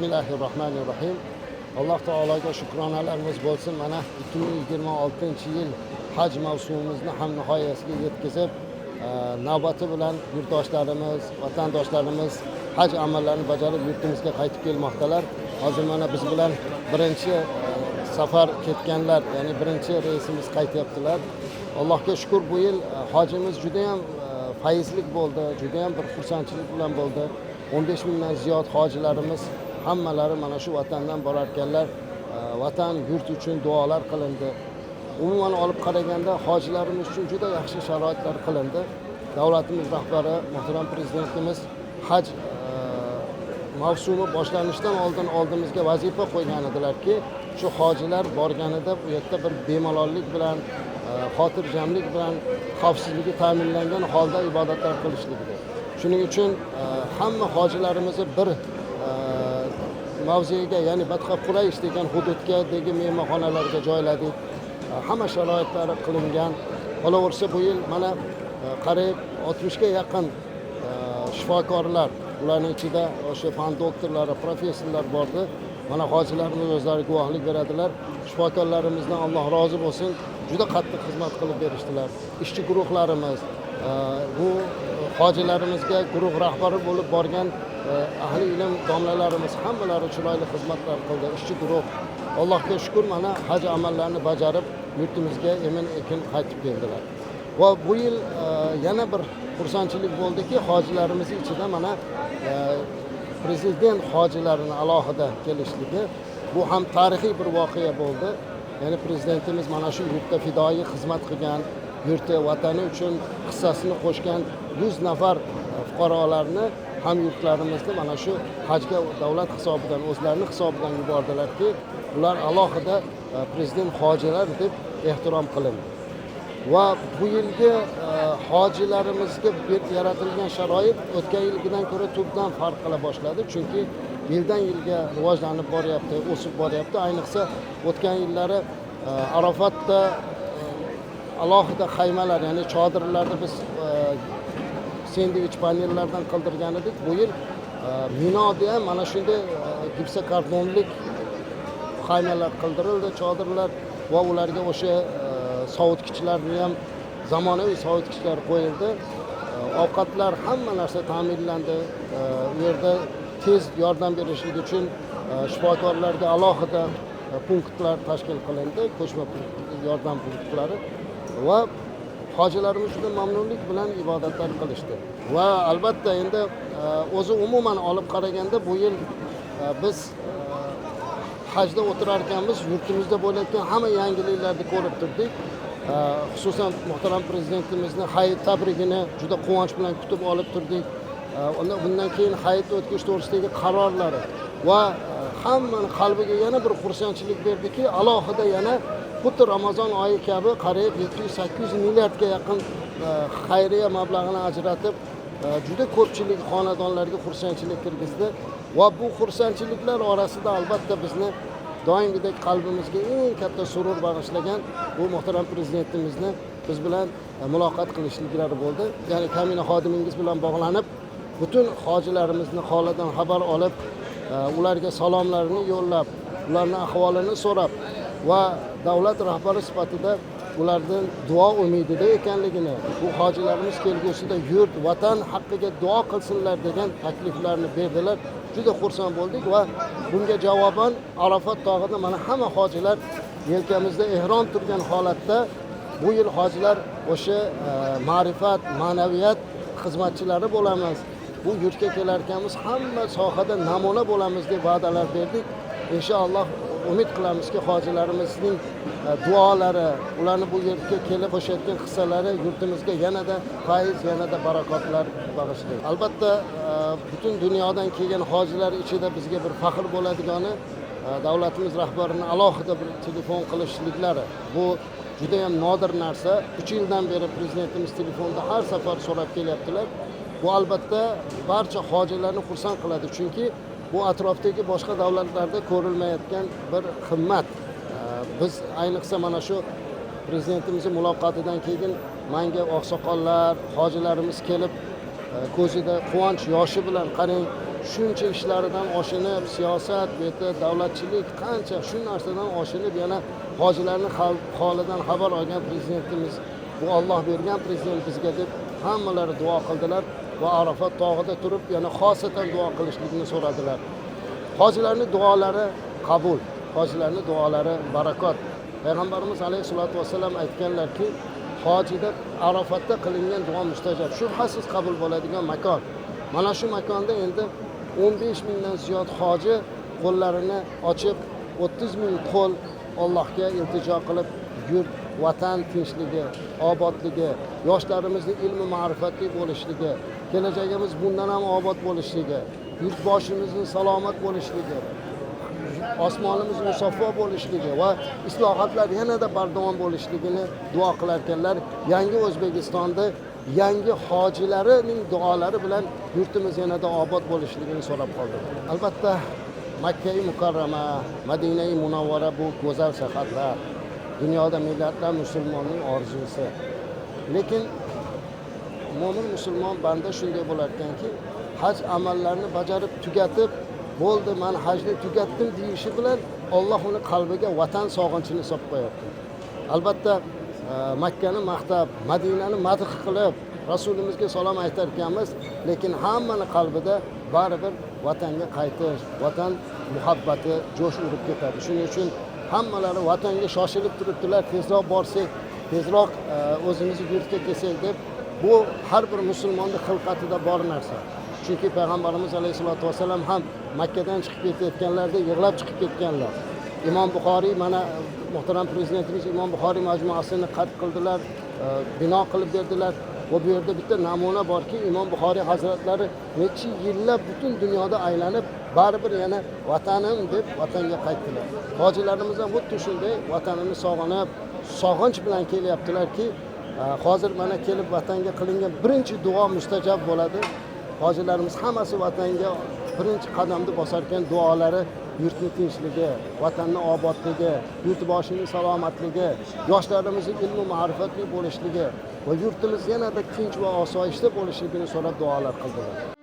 Bismillahirrohmanirrohim. Alloh taologa shukronalarimiz bo'lsin. Mana 2026-yil haj mavsumimizni ham nihoyasiga yetkazib, navbati bilan yurtdoshlarimiz, vatandoshlarimiz haj amallarini bajarib yurtimizga qaytib kelmoqdalar. Hozir mana biz bilan birinchi safar ketganlar, ya'ni birinchi reysimiz qaytyaptilar. Allohga shukr, bu yil hojimiz juda ham fayzli bo'ldi, juda ham bir xursandchilik bilan bo'ldi. 15 mingdan ziyod hojilarimiz hammalari mana shu vatandan borarkanlar, vatan yurt uchun duolar qilindi. Umuman olib qaraganda hojilarimiz uchun juda yaxshi sharoitlar qilindi. Davlatimiz rahbari, muhtaram prezidentimiz haj mavsumi boshlanishidan oldin oldimizga vazifa qo'ygan edilarki, shu hojilar borganida bu yerda bir bemalollik bilan, xotirjamlik bilan, xavfsizligi ta'minlangan holda ibodatlar qilishligidir. Shuning uchun hamma hojilarimizni bir mavzega, ya'ni Badxa Quraysh degan hududdagi mehmonxonalarga joyladik. Hamma sharoitlari qilingan. Qolaversa bu yil mana qariyb 60 ga yaqin shifokorlar, ularning ichida o'sha fan doktorlari, professorlar bordi. Mana hojilarimiz o'zlari guvohlik beradilar. Shifokorlarimizdan Alloh rozi bo'lsin, juda qattiq xizmat qilib berishdilar. Ishchi guruhlarimiz, bu hojilarimizga guruh rahbari bo'lib borgan ahli ilm domlalarimiz hammalari chiroyli xizmatlar qildi. Ishchi guruh, Allohga shukr, mana haj amallarini bajarib yurtimizga emin-ekin qaytib keldilar. Va bu yil yana bir xursandchilik bo'ldiki, hojilarimiz ichida mana prezident hojilarini alohida kelishligi, bu ham tarixiy bir voqea bo'ldi. Ya'ni prezidentimiz mana shu yurtda fidoyi xizmat qilgan, yurti, vatani uchun hissasini qo'shgan 100 nafar fuqarolarni hamyurtlarimizni mana shu hajga davlat hisobidan, o'zlarining hisobidan yubordilarki, ular alohida prezident hojilar deb ehtirom qilindi. Va bu yilgi hojilarimizga yaratilgan sharoit o'tgan yilgidan ko'ra tubdan farq qila boshladi. Chunki yildan yilga rivojlanib boryapti, o'sib boryapti. Ayniqsa o'tgan yillari Arofatda alohida xaymalar, ya'ni chodirlarni biz sendvich panellardan qildirgan edik. Bu yil Minoda ham mana shunday gipsokarbonlik xaymalar qildirildi, chodirlar va ularga o'sha sovutgichlarni ham zamonaviy sovutgichlar qo'yildi. Ovqatlar, hamma narsa ta'minlandi. U yerda tez yordam berishlik uchun shifokorlarga alohida punktlar tashkil qilindi, qo'shma yordam punktlari, va hojilarimiz juda mamnunlik bilan ibodatlar qilishdi. Va albatta endi o'zi umuman olib qaraganda bu yil biz hajda o'tirar ekanmiz, yurtimizda bo'layotgan hamma yangiliklarni ko'rib turdik. Xususan muhtaram prezidentimizni hayit tabrigini juda quvonch bilan kutib olib turdik. Bundan keyin hayit o'tkazish to'g'risidagi qarorlari va hammani qalbiga yana bir xursandchilik berdiki, alohida yana xuddi Ramazon oyi kabi qariyb 700-800 milliardga yaqin xayriya mablag'ini ajratib, juda ko'pchilik xonadonlarga xursandchilik kirgizdi. Va bu xursandchiliklar orasida albatta bizni doimgidek qalbimizga eng katta surur bag'ishlagan bu muhtaram prezidentimizni biz bilan muloqot qilishliklari bo'ldi. Ya'ni kamina xodimingiz bilan bog'lanib, butun hojilarimizni holidan xabar olib, ularga salomlarini yo'llab, ularning ahvolini so'rab va davlat rahbari sifatida ulardan duo umidida ekanligini, bu hojilarimiz kelgusida yurt, vatan haqqiga duo qilsinlar degan takliflarni berdilar. Juda xursand bo'ldik va bunga javoban Arafat tog'ida mana hamma hojilar yelkamizda ehrom turgan holatda bu yil hojilar o'sha ma'rifat, ma'naviyat xizmatchilari bo'lamiz. Bu yurtga kelarkanmiz hamma sohada namuna bo'lamiz deb va'dalar berdik. Inshaalloh umid qilamizki, hojilarimizning duolari, ularni bu yerga kelib qo'shayotgan hissalari yurtimizga yanada fayz, yanada barakotlar bag'ishlaydi. Albatta butun dunyodan kelgan hojilar ichida bizga bir faxr bo'ladigani davlatimiz rahbarining alohida bir telefon qilishliklari. Bu juda ham nodir narsa. 3 yildan beri prezidentimiz telefonda har safar so'rab kelyaptilar. Bu albatta barcha hojilarni xursand qiladi, chunki bu atrofdagi boshqa davlatlarda ko'rilmayotgan bir qimmat. Biz ayniqsa mana shu prezidentimizning muloqotidan keyin menga oqsoqollar, hojilarimiz kelib ko'zida quvonch yoshi bilan qarang, shuncha ishlaridan oshinib, siyosat, bu yerda davlatchilik qancha shu narsadan oshinib yana hojilarni holidan xabar olgan prezidentimiz, bu Alloh bergan prezident bizga deb hammalari duo qildilar va Arafat tog'ida turib yana xosatan duo qilishlikni so'radilar. Hojilarning duolari qabul, hojilarning duolari barakot. Payg'ambarimiz alayhisolatu vasallam aytganlarki, hojida Arafatda qilingan duo mustajab, shubhasiz qabul bo'ladigan makon. Mana shu makonda endi 15 mingdan ziyod hoji qo'llarini ochib 30 ming qo'l Allohga iltijo qilib, yurt, vatan tinchligi, obodligi, yoshlarimizni ilmi ma'rifatli bo'lishligi, kelajagimiz bundan ham obod bo'lishligi, yurtboshimizning salomat bo'lishligi, osmonimiz musaffo bo'lishligi va islohotlar yanada bardavom bo'lishligini duo qilar ekanlar. Yangi O'zbekistonda yangi hojilarining duolari bilan yurtimiz yanada obod bo'lishligini so'rab qoldi. Albatta Makka-i Mukarrama, Madina-i Munawvara bu go'zal shaharlar, dunyoda millatlar musulmonning orzusi. Lekin mo'min musulmon banda shunday bo'lar ekanki, haj amallarini bajarib tugatib, bo'ldi, men hajni tugatdim deyishi bilan Alloh uni qalbiga vatan sog'inchini solib qo'yapti. Albatta Makkani maqtab, Madinani madh qilib, Rasulimizga salom aytar ekanmiz, lekin hammaning qalbida baribir vatanga qaytish, vatan muhabbati jo'sh urib ketadi. Shuning uchun hammalari vatanga shoshilib turibdilar, tezroq borsak, tezroq o'zimizni yurtga kelsak deb. Bu har bir musulmonning xilqatida bor narsa. Chunki payg'ambarimiz alayhisolatu vasallam ham Makkadan chiqib ketayotganlarda yig'lab chiqib ketganlar. Imom Buxoriy, mana muhtaram prezidentimiz Imom Buxoriy majmuasini qad qildilar, bino qilib berdilar. Va bu yerda bitta namuna borki, Imom Buxoriy hazratlari necha yillab butun dunyoda aylanib, baribir yana vatanim deb vatanga qaytdilar. Hojilarimiz ham xuddi shunday vatanini sog'inib, sog'inch bilan kelyaptilarki, hozir mana kelib vatanga qilingan birinchi duo mustajab bo'ladi. Hojilarimiz hammasi vatanga birinchi qadamni bosar ekan, duolari yurtning tinchligi, vatanning obodligi, yurtboshining salomatligi, yoshlarimizning ilmi ma'rifatli bo'lishligi va yurtimiz yanada tinch va osoyishta bo'lishligini so'rab duolar qildilar.